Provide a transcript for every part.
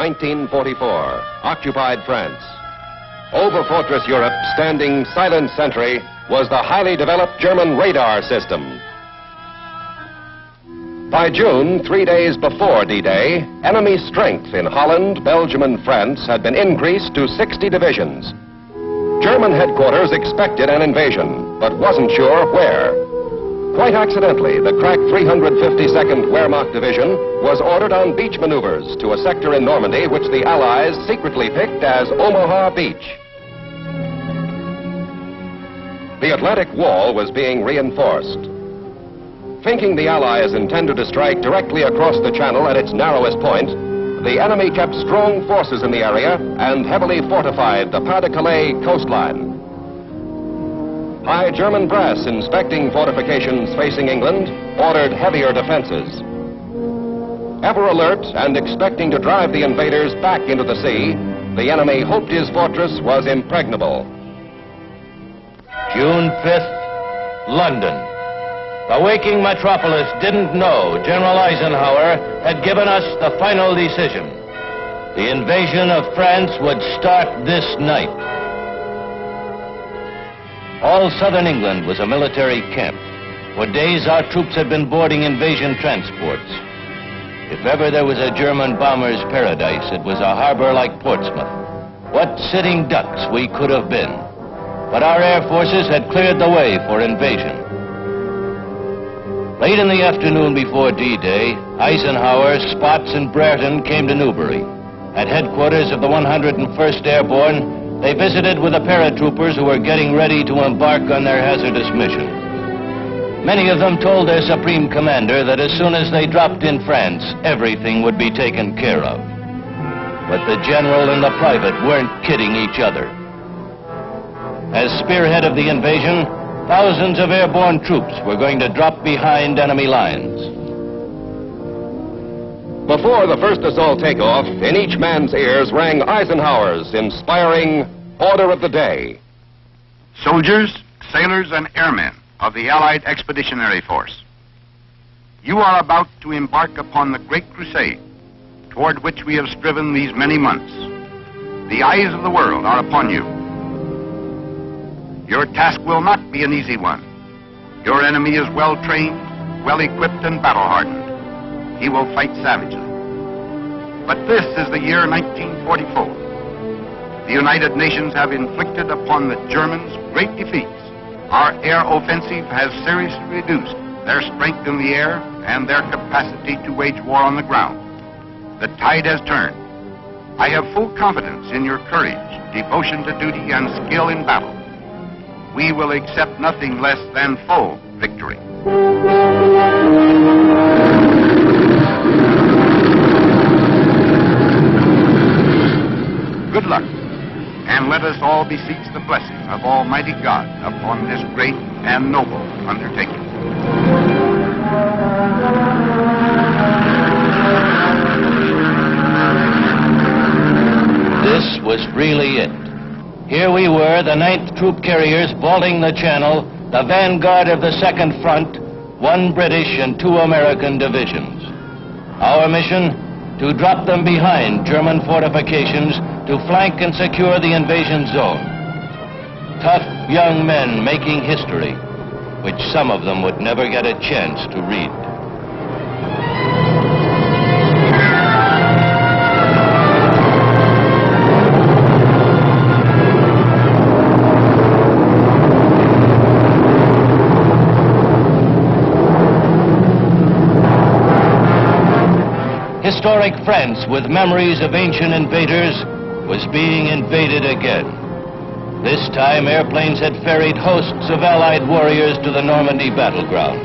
1944, occupied France. Over Fortress Europe, standing silent sentry, was the highly developed German radar system. By June, 3 days before D-Day, enemy strength in Holland, Belgium, and France had been increased to 60 divisions. German headquarters expected an invasion, but wasn't sure where. Quite accidentally, the crack 352nd Wehrmacht Division was ordered on beach maneuvers to a sector in Normandy which the Allies secretly picked as Omaha Beach. The Atlantic Wall was being reinforced. Thinking the Allies intended to strike directly across the channel at its narrowest point, the enemy kept strong forces in the area and heavily fortified the Pas-de-Calais coastline. High German brass inspecting fortifications facing England ordered heavier defenses. Ever alert and expecting to drive the invaders back into the sea, the enemy hoped his fortress was impregnable. June 5th, London. The waking metropolis didn't know General Eisenhower had given us the final decision. The invasion of France would start this night. All southern England was a military camp. For days, our troops had been boarding invasion transports. If ever there was a German bomber's paradise, it was a harbor like Portsmouth. What sitting ducks we could have been. But our air forces had cleared the way for invasion. Late in the afternoon before D-Day, Eisenhower, Spotts, and Brereton came to Newbury. At headquarters of the 101st Airborne, they visited with the paratroopers who were getting ready to embark on their hazardous mission. Many of them told their supreme commander that as soon as they dropped in France, everything would be taken care of. But the general and the private weren't kidding each other. As spearhead of the invasion, thousands of airborne troops were going to drop behind enemy lines. Before the first assault takeoff, in each man's ears rang Eisenhower's inspiring order of the day. Soldiers, sailors, and airmen of the Allied Expeditionary Force, you are about to embark upon the great crusade toward which we have striven these many months. The eyes of the world are upon you. Your task will not be an easy one. Your enemy is well trained, well equipped, and battle-hardened. He will fight savagely. But this is the year 1944. The United Nations have inflicted upon the Germans great defeats. Our air offensive has seriously reduced their strength in the air and their capacity to wage war on the ground. The tide has turned. I have full confidence in your courage, devotion to duty, and skill in battle. We will accept nothing less than full victory. Good luck, and let us all beseech the blessing of Almighty God upon this great and noble undertaking. This was really it. Here we were, the 9th Troop Carriers vaulting the Channel, the vanguard of the Second Front, 1 British and 2 American divisions. Our mission? To drop them behind German fortifications, to flank and secure the invasion zone. Tough young men making history, which some of them would never get a chance to read. Historic France, with memories of ancient invaders, was being invaded again. This time, airplanes had ferried hosts of Allied warriors to the Normandy battleground.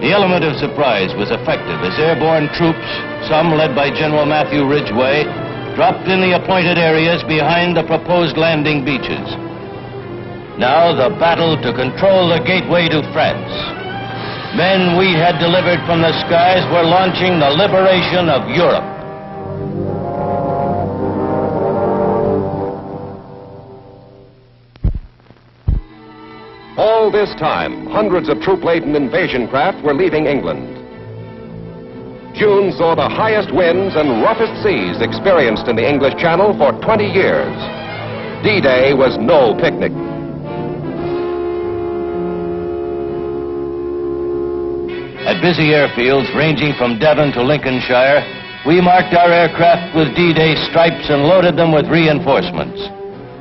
The element of surprise was effective as airborne troops, some led by General Matthew Ridgway, dropped in the appointed areas behind the proposed landing beaches. Now the battle to control the gateway to France. Men we had delivered from the skies were launching the liberation of Europe. All this time, hundreds of troop-laden invasion craft were leaving England. June saw the highest winds and roughest seas experienced in the English Channel for 20 years. D-Day was no picnic. At busy airfields ranging from Devon to Lincolnshire, we marked our aircraft with D-Day stripes and loaded them with reinforcements.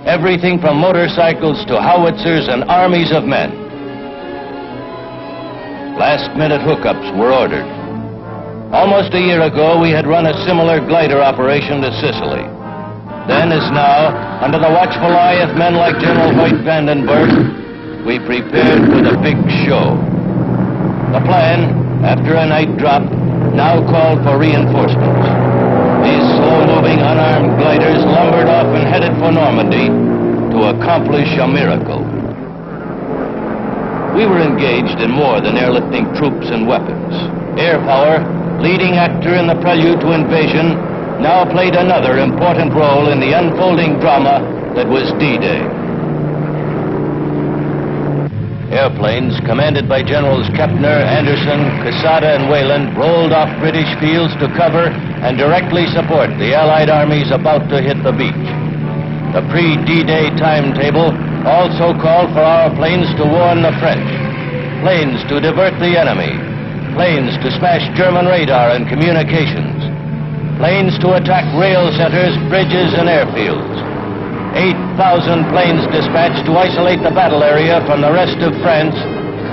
Everything from motorcycles to howitzers and armies of men. Last-minute hookups were ordered. Almost a year ago, we had run a similar glider operation to Sicily. Then, as now, under the watchful eye of men like General Hoyt Vandenberg, we prepared for the big show. The plan, after a night drop, now called for reinforcements. These slow-moving, unarmed gliders lumbered off and headed for Normandy to accomplish a miracle. We were engaged in more than airlifting troops and weapons. Air power, leading actor in the prelude to invasion, now played another important role in the unfolding drama that was D-Day. Airplanes commanded by Generals Kepner, Anderson, Quesada, and Wayland rolled off British fields to cover and directly support the Allied armies about to hit the beach. The pre-D-Day timetable also called for our planes to warn the French, planes to divert the enemy, planes to smash German radar and communications, planes to attack rail centers, bridges, and airfields. 8,000 planes dispatched to isolate the battle area from the rest of France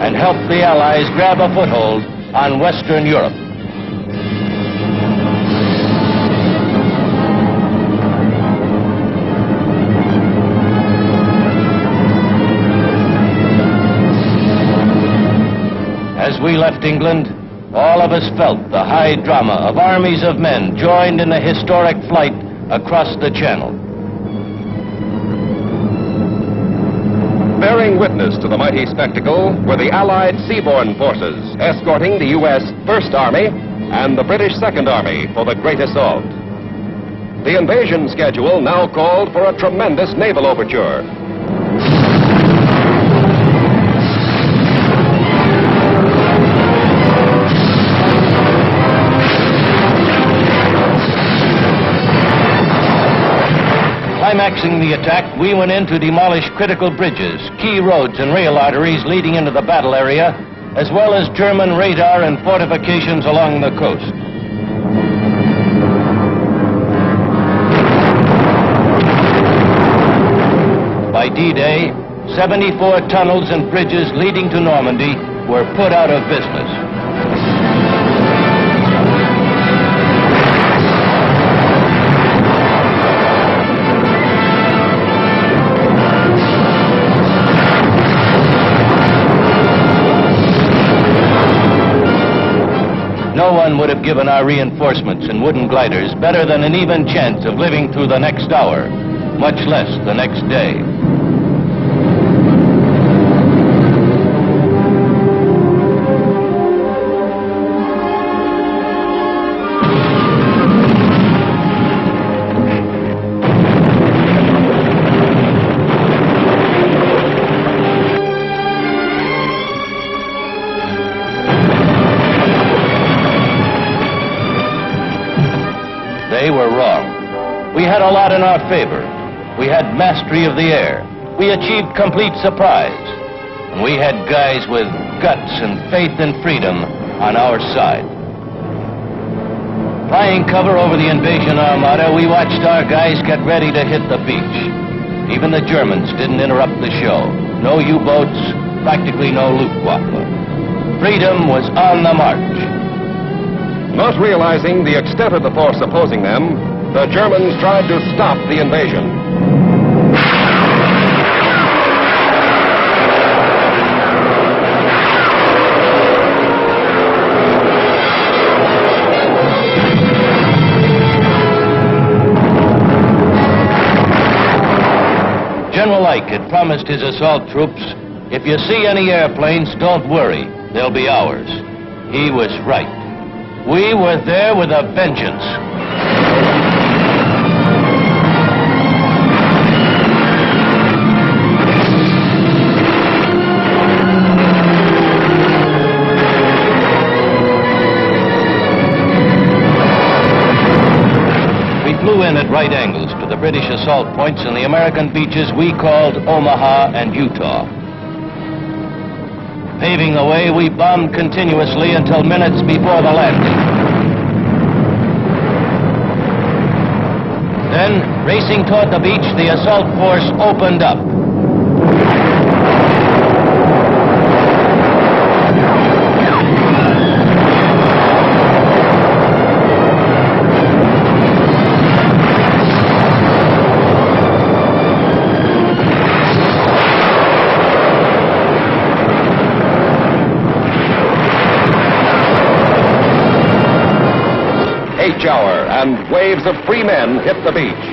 and help the Allies grab a foothold on Western Europe. As we left England, all of us felt the high drama of armies of men joined in the historic flight across the Channel. Bearing witness to the mighty spectacle were the Allied seaborne forces escorting the U.S. First Army and the British Second Army for the great assault. The invasion schedule now called for a tremendous naval overture. Climaxing the attack, we went in to demolish critical bridges, key roads, and rail arteries leading into the battle area, as well as German radar and fortifications along the coast. By D-Day, 74 tunnels and bridges leading to Normandy were put out of business. No one would have given our reinforcements and wooden gliders better than an even chance of living through the next hour, much less the next day. They were wrong. We had a lot in our favor. We had mastery of the air. We achieved complete surprise. And we had guys with guts and faith in freedom on our side. Flying cover over the invasion armada, we watched our guys get ready to hit the beach. Even the Germans didn't interrupt the show. No U-boats, practically no Luftwaffe. Freedom was on the march. Not realizing the extent of the force opposing them, the Germans tried to stop the invasion. General Ike had promised his assault troops, if you see any airplanes, don't worry, they'll be ours. He was right. We were there with a vengeance. right angles to the British assault points in the American beaches we called Omaha and Utah. Paving the way, we bombed continuously until minutes before the landing. Then, racing toward the beach, the assault force opened up. Hour, and waves of free men hit the beach.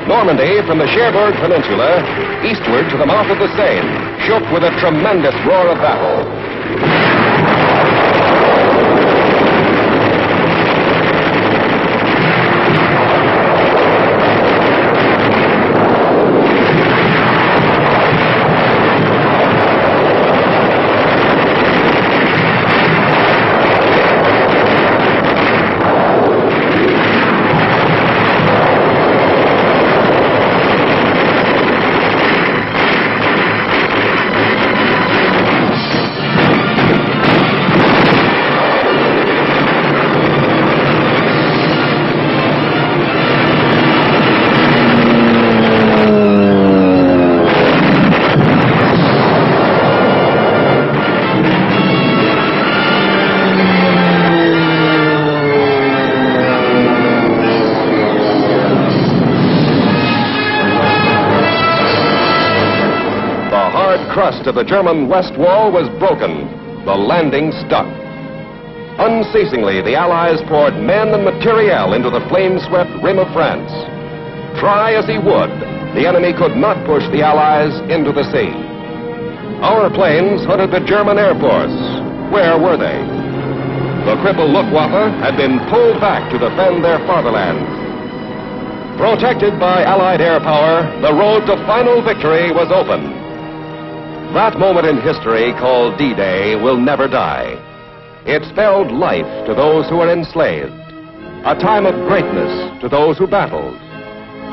Normandy, from the Cherbourg Peninsula, eastward to the mouth of the Seine, shook with a tremendous roar of battle. Crust of the German west wall was broken. The landing stuck. Unceasingly, the Allies poured men and materiel into the flame-swept rim of France. Try as he would, the enemy could not push the Allies into the sea. Our planes hunted the German Air Force. Where were they? The crippled Luftwaffe had been pulled back to defend their fatherland. Protected by Allied air power, the road to final victory was open. That moment in history, called D-Day, will never die. It spelled life to those who were enslaved, a time of greatness to those who battled,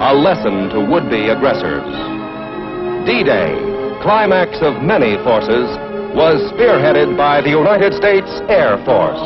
a lesson to would-be aggressors. D-Day, climax of many forces, was spearheaded by the United States Air Force.